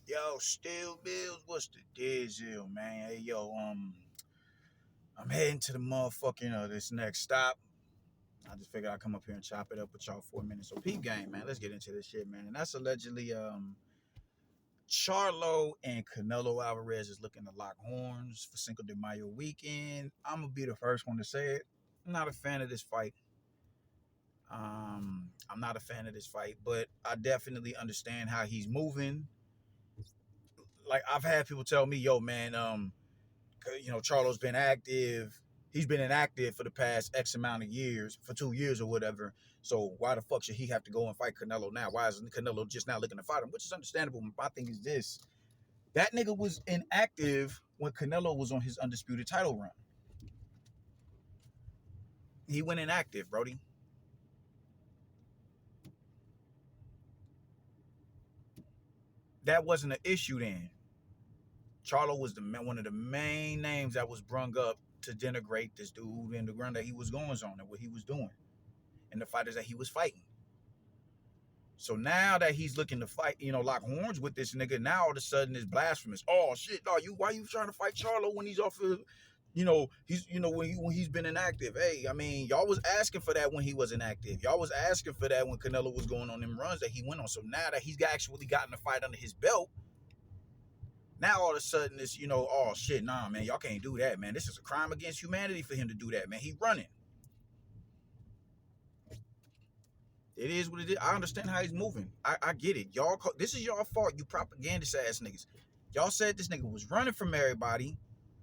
Yo, Still Bills, what's the deal, man? Hey, yo, I'm heading to the motherfucking this next stop. I just figured I'd come up here and chop it up with y'all for a minute. So peep game, man. Let's get into this shit, man. And that's allegedly Charlo and Canelo Alvarez is looking to lock horns for Cinco de Mayo weekend. I'm gonna be the first one to say it. I'm not a fan of this fight. I'm not a fan of this fight, but I definitely understand how he's moving. Like I've had people tell me, yo, man, Charlo's been active. He's been inactive for the past X amount of years, for 2 years or whatever. So why the fuck should he have to go and fight Canelo now? Why isn't Canelo just now looking to fight him? Which is understandable. My thing is this: that nigga was inactive when Canelo was on his undisputed title run. He went inactive, Brody. That wasn't an issue then. Charlo was one of the main names that was brung up to denigrate this dude and the ground that he was going on and what he was doing and the fighters that he was fighting. So now that he's looking to fight, lock horns with this nigga, now all of a sudden it's blasphemous. Oh shit, no, why you trying to fight Charlo when he's off of, when he's been inactive? Hey, I mean, y'all was asking for that when he was inactive. Y'all was asking for that when Canelo was going on them runs that he went on. So now that he's actually gotten a fight under his belt, now all of a sudden it's, oh shit, nah, man, y'all can't do that, man. This is a crime against humanity for him to do that, man. He running. It is what it is. I understand how he's moving. I get it. Y'all, this is y'all fault, you propagandist ass niggas. Y'all said this nigga was running from everybody.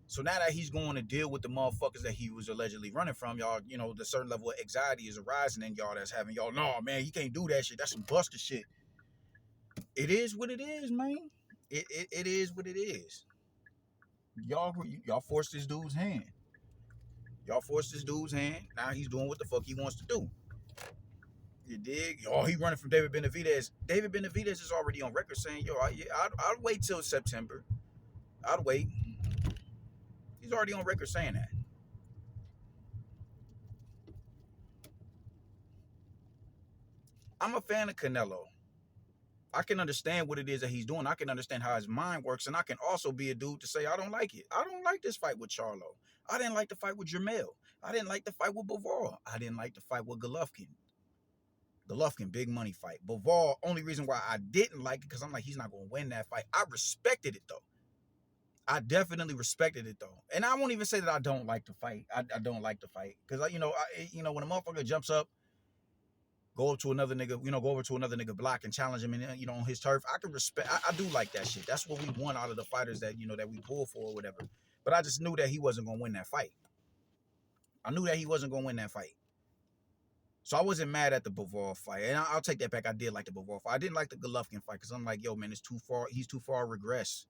So now that he's going to deal with the motherfuckers that he was allegedly running from, y'all, the certain level of anxiety is arising in y'all that's having y'all, no, man, you can't do that shit. That's some buster shit. It is what it is, man. It is what it is. Y'all forced this dude's hand. Y'all forced this dude's hand. Now he's doing what the fuck he wants to do. You dig? Oh, he running from David Benavidez. David Benavidez is already on record saying, yo, I'd wait till September. I'd wait. He's already on record saying that. I'm a fan of Canelo. I can understand what it is that he's doing. I can understand how his mind works. And I can also be a dude to say, I don't like it. I don't like this fight with Charlo. I didn't like the fight with Jamel. I didn't like the fight with Bivol. I didn't like the fight with Golovkin. Golovkin, big money fight. Bivol, only reason why I didn't like it, because I'm like, he's not going to win that fight. I respected it, though. I definitely respected it, though. And I won't even say that I don't like the fight. I don't like the fight. Because, when a motherfucker jumps up, go up to another nigga, go over to another nigga block and challenge him, and, on his turf, I can respect. I do like that shit. That's what we want out of the fighters that, that we pull for or whatever. But I just knew that he wasn't going to win that fight. I knew that he wasn't going to win that fight. So I wasn't mad at the Bivol fight. And I'll take that back. I did like the Bivol fight. I didn't like the Golovkin fight because I'm like, yo, man, it's too far. He's too far regress.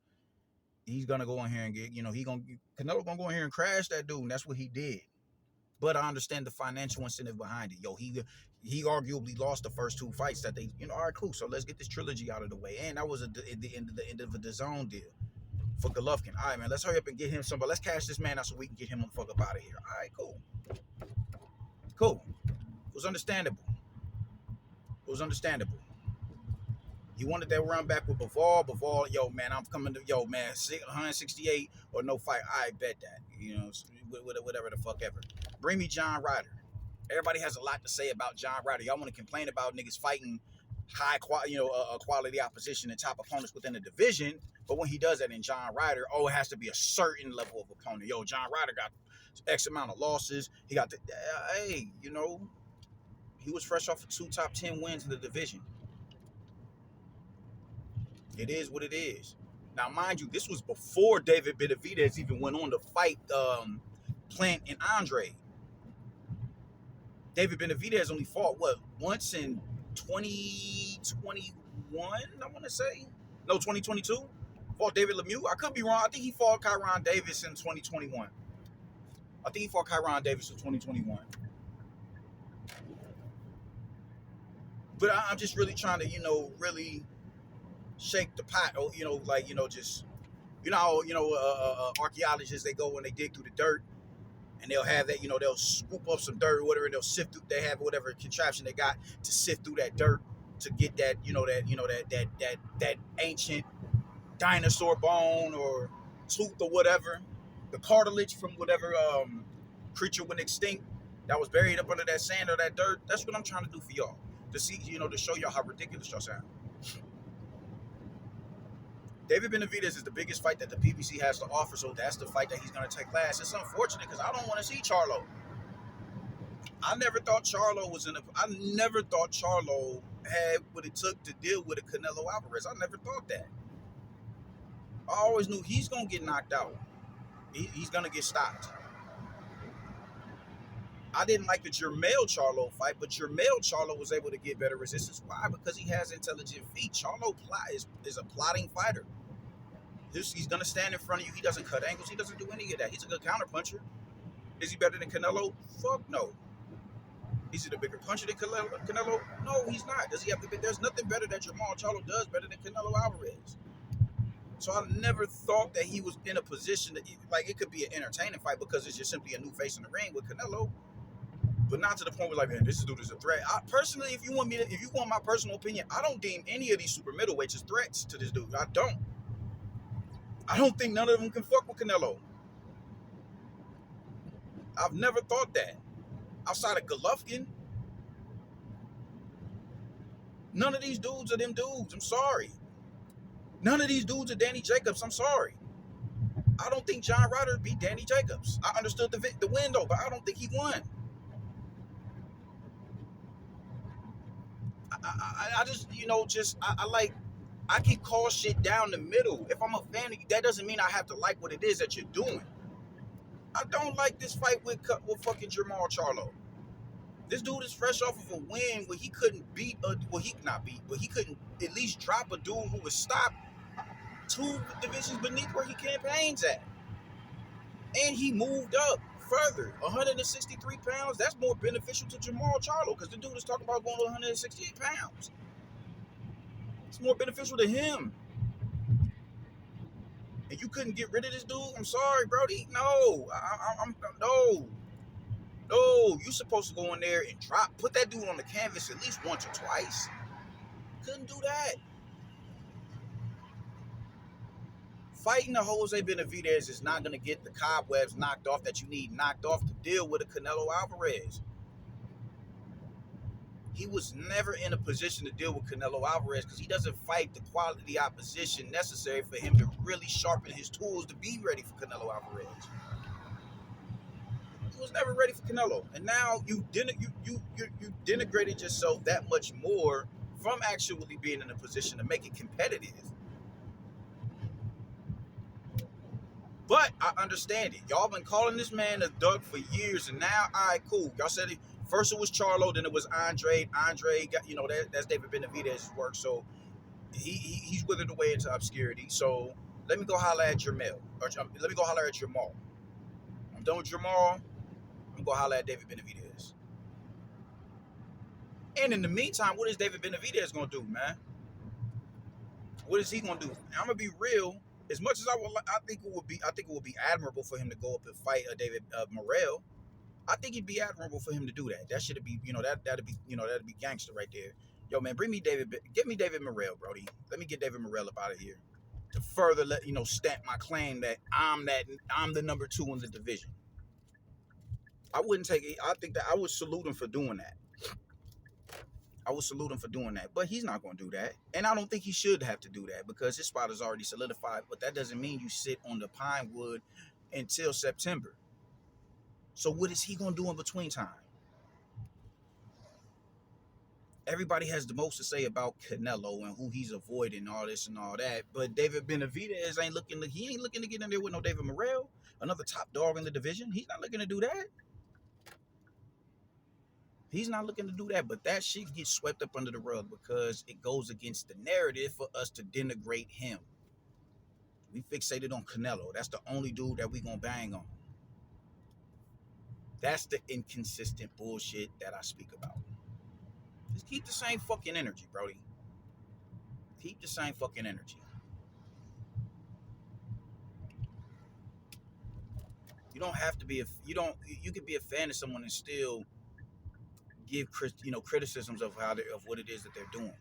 He's going to go in here and get, Canelo going to go in here and crash that dude. And that's what he did. But I understand the financial incentive behind it. Yo, he arguably lost the first two fights that they, all right, cool. So let's get this trilogy out of the way. And that was the end of the DAZN deal for Golovkin. All right, man, let's hurry up and get him somebody. Let's cash this man out so we can get him the fuck up out of here. All right, cool. Cool. It was understandable. He wanted that run back with Bivol. Bivol, yo, man, I'm coming to, 168 or no fight. I bet that, whatever the fuck ever. Bring me John Ryder. Everybody has a lot to say about John Ryder. Y'all want to complain about niggas fighting high quality, quality opposition and top opponents within the division. But when he does that in John Ryder, it has to be a certain level of opponent. Yo, John Ryder got X amount of losses. He got he was fresh off of 2 top 10 wins in the division. It is what it is. Now, mind you, this was before David Benavidez even went on to fight Plant and Andre. David Benavidez only fought, once in 2021, I want to say? No, 2022? Fought David Lemieux? I could be wrong. I think he fought Kyron Davis in 2021. I think he fought Kyron Davis in 2021. But I'm just really trying to, really shake the pot, or, archaeologists, they go and they dig through the dirt, and they'll have that, they'll scoop up some dirt or whatever, and they'll sift through, they have whatever contraption they got to sift through that dirt to get that, that ancient dinosaur bone or tooth or whatever, the cartilage from whatever creature went extinct that was buried up under that sand or that dirt. That's what I'm trying to do for y'all. To see, to show y'all how ridiculous y'all sound. David Benavidez is the biggest fight that the PBC has to offer, so that's the fight that he's going to take last. It's unfortunate because I don't want to see Charlo. I never thought Charlo was in a. I never thought Charlo had what it took to deal with a Canelo Alvarez. I never thought that. I always knew he's gonna get knocked out. He's gonna get stopped. I didn't like the Jermell Charlo fight, but Jermell Charlo was able to get better resistance. Why? Because he has intelligent feet. Charlo is a plotting fighter. He's gonna stand in front of you. He doesn't cut angles. He doesn't do any of that. He's a good counter puncher. Is he better than Canelo? Fuck no. Is he the bigger puncher than Canelo? No, he's not. Does he have the? There's nothing better that Jermall Charlo does better than Canelo Alvarez. So I never thought that he was in a position that, like, it could be an entertaining fight because it's just simply a new face in the ring with Canelo, but not to the point where, like, man, this dude is a threat. I personally, if you want my personal opinion, I don't deem any of these super middleweights as threats to this dude. I don't. I don't think none of them can fuck with Canelo. I've never thought that. Outside of Golovkin, none of these dudes are them dudes. I'm sorry. None of these dudes are Danny Jacobs. I'm sorry. I don't think John Ryder beat Danny Jacobs. I understood the win, though, but I don't think he won. I just, I can call shit down the middle. If I'm a fan of you, that doesn't mean I have to like what it is that you're doing. I don't like this fight with fucking Jermall Charlo. This dude is fresh off of a win where he couldn't beat, but he couldn't at least drop a dude who was stopped 2 divisions beneath where he campaigns at. And he moved up further, 163 pounds. That's more beneficial to Jermall Charlo because the dude is talking about going to 168 pounds. It's more beneficial to him. And you couldn't get rid of this dude? I'm sorry, Brody. No. No. You're supposed to go in there and put that dude on the canvas at least once or twice. Couldn't do that. Fighting a Jose Benavidez is not going to get the cobwebs knocked off that you need knocked off to deal with a Canelo Alvarez. He was never in a position to deal with Canelo Alvarez because he doesn't fight the quality opposition necessary for him to really sharpen his tools to be ready for Canelo Alvarez. He was never ready for Canelo, and now you denigrated yourself that much more from actually being in a position to make it competitive. But I understand it. Y'all been calling this man a dog for years, and now, all right, cool. Y'all said it. First it was Charlo, then it was Andre. Andre got, that's David Benavidez's work. So he's withered away into obscurity. So let me go holler at Jermell. Let me go holler at Jamal. I'm done with Jamal. I'm gonna go holler at David Benavidez. And in the meantime, what is David Benavidez gonna do, man? What is he gonna do? I'm gonna be real. As much as I think it would be admirable for him to go up and fight David Morrell. I think it'd be admirable for him to do that. That should be, that'd be gangster right there. Yo, man, get me David Morrell, Brody. Let me get David Morrell up out of here to further stamp my claim that I'm the number 2 in the division. I wouldn't take it. I think that I would salute him for doing that. But he's not going to do that. And I don't think he should have to do that because his spot is already solidified. But that doesn't mean you sit on the pine wood until September. So what is he going to do in between time? Everybody has the most to say about Canelo and who he's avoiding, all this and all that. But David Benavidez ain't looking to get in there with no David Morrell, another top dog in the division. He's not looking to do that. He's not looking to do that, but that shit gets swept up under the rug because it goes against the narrative for us to denigrate him. We fixated on Canelo. That's the only dude that we gonna bang on. That's the inconsistent bullshit that I speak about. Just keep the same fucking energy, Brody. Keep the same fucking energy. You don't have to be you could be a fan of someone and still give criticisms of what it is that they're doing.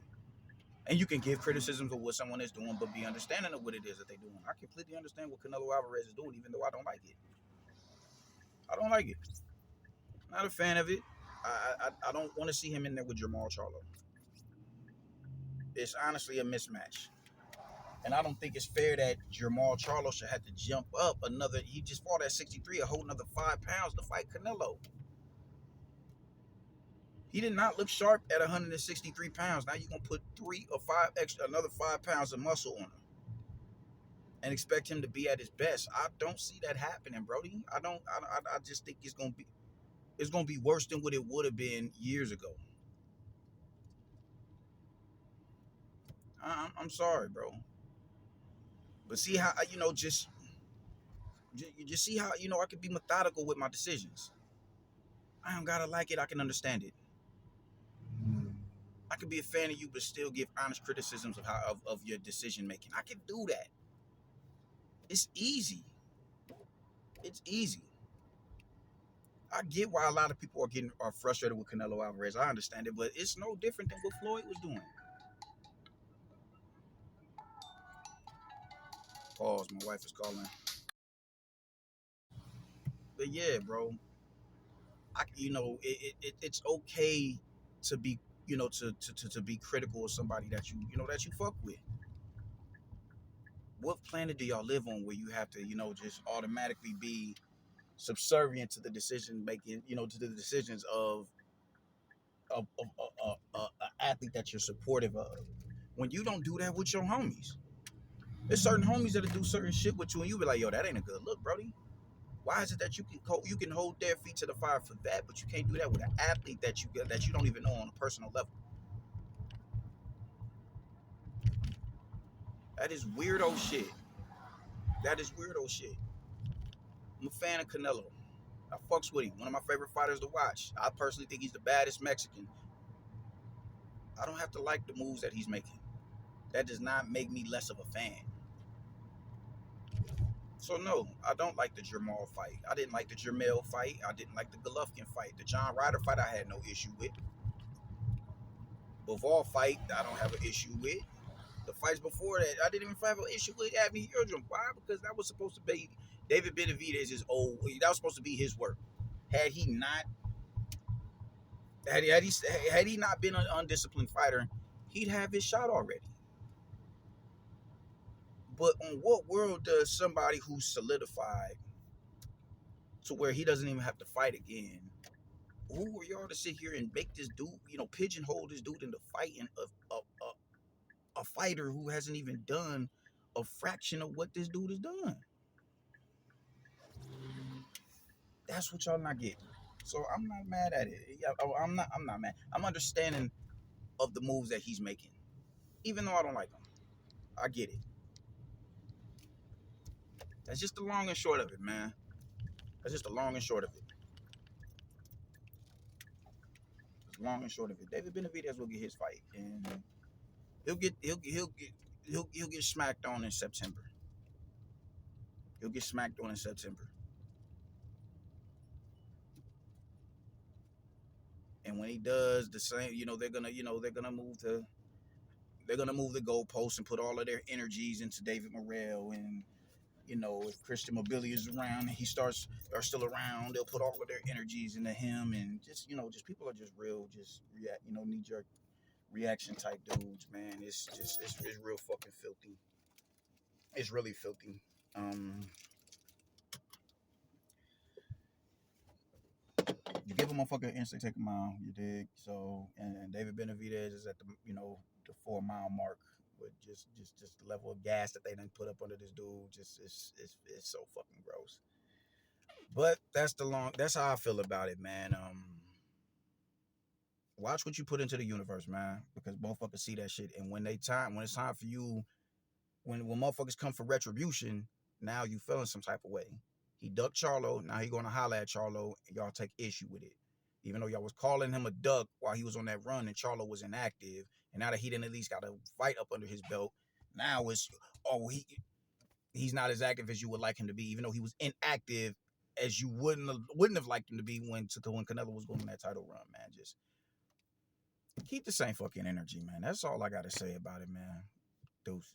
And you can give criticisms of what someone is doing, but be understanding of what it is that they're doing. I completely understand what Canelo Alvarez is doing, even though I don't like it. I don't like it. Not a fan of it. I don't want to see him in there with Jamal Charlo. It's honestly a mismatch. And I don't think it's fair that Jamal Charlo should have to jump up another. He just fought at 63, a whole another 5 pounds to fight Canelo. He did not look sharp at 163 pounds. Now you're gonna put 3 or 5 extra, another 5 pounds of muscle on him, and expect him to be at his best. I don't see that happening, Brody. I don't. I just think it's gonna be worse than what it would have been years ago. I'm sorry, bro. But see how you just see how I can be methodical with my decisions. I don't gotta like it. I can understand it. I can be a fan of you, but still give honest criticisms of your decision making. I can do that. It's easy. It's easy. I get why a lot of people are frustrated with Canelo Alvarez. I understand it, but it's no different than what Floyd was doing. Pause. My wife is calling. But yeah, bro. It's okay to be to be critical of somebody that you fuck with. What planet do y'all live on where you have to just automatically be subservient to the decision making, to the decisions of an athlete that you're supportive of? When you don't do that with your homies, there's certain homies that'll do certain shit with you, and you be like, yo, that ain't a good look, Brody. Why is it that you can hold their feet to the fire for that, but you can't do that with an athlete that you don't even know on a personal level? That is weirdo shit. That is weirdo shit. I'm a fan of Canelo. I fucks with him. One of my favorite fighters to watch. I personally think he's the baddest Mexican. I don't have to like the moves that he's making. That does not make me less of a fan. So no, I don't like the Jamal fight. I didn't like the Jermell fight. I didn't like the Golovkin fight. The John Ryder fight I had no issue with. Bivol fight I don't have an issue with. The fights before that I didn't even have an issue with Abney Yildirim. Why? Because that was supposed to be David Benavidez' old. That was supposed to be his work. Had he not had he not been an undisciplined fighter, he'd have his shot already. But on what world does somebody who's solidified to where he doesn't even have to fight again? Who are y'all to sit here and make this dude, pigeonhole this dude into fighting a fighter who hasn't even done a fraction of what this dude has done? That's what y'all not getting. So I'm not mad at it. Yeah, I'm not mad. I'm understanding of the moves that he's making, even though I don't like them. I get it. That's just the long and short of it, man. That's just the long and short of it. It's long and short of it. David Benavidez will get his fight, and he'll get smacked on in September. He'll get smacked on in September. And when he does the same, they're gonna move the goalposts and put all of their energies into David Morrell. And if Christian Mobility is around and he starts are still around, they'll put all of their energies into him. And just people are just real, just knee jerk reaction type dudes, man. It's real fucking filthy. It's really filthy. You give a motherfucker an instant, take a mile. You dig? So, and David Benavidez is at the 4 mile mark with just the level of gas that they done put up under this dude. Just it's so fucking gross. But that's how I feel about it, man. Watch what you put into the universe, man, because motherfuckers see that shit, and when it's time for you, when motherfuckers come for retribution, now you feeling some type of way. He ducked Charlo. Now he gonna holler at Charlo, and y'all take issue with it. Even though y'all was calling him a duck while he was on that run and Charlo was inactive, and now that he didn't at least got a fight up under his belt, now it's he's not as active as you would like him to be, even though he was inactive as you wouldn't have liked him to be when Canelo was going on that title run, man. Just Keep the same fucking energy, man. That's all I gotta say about it, man. Deuces.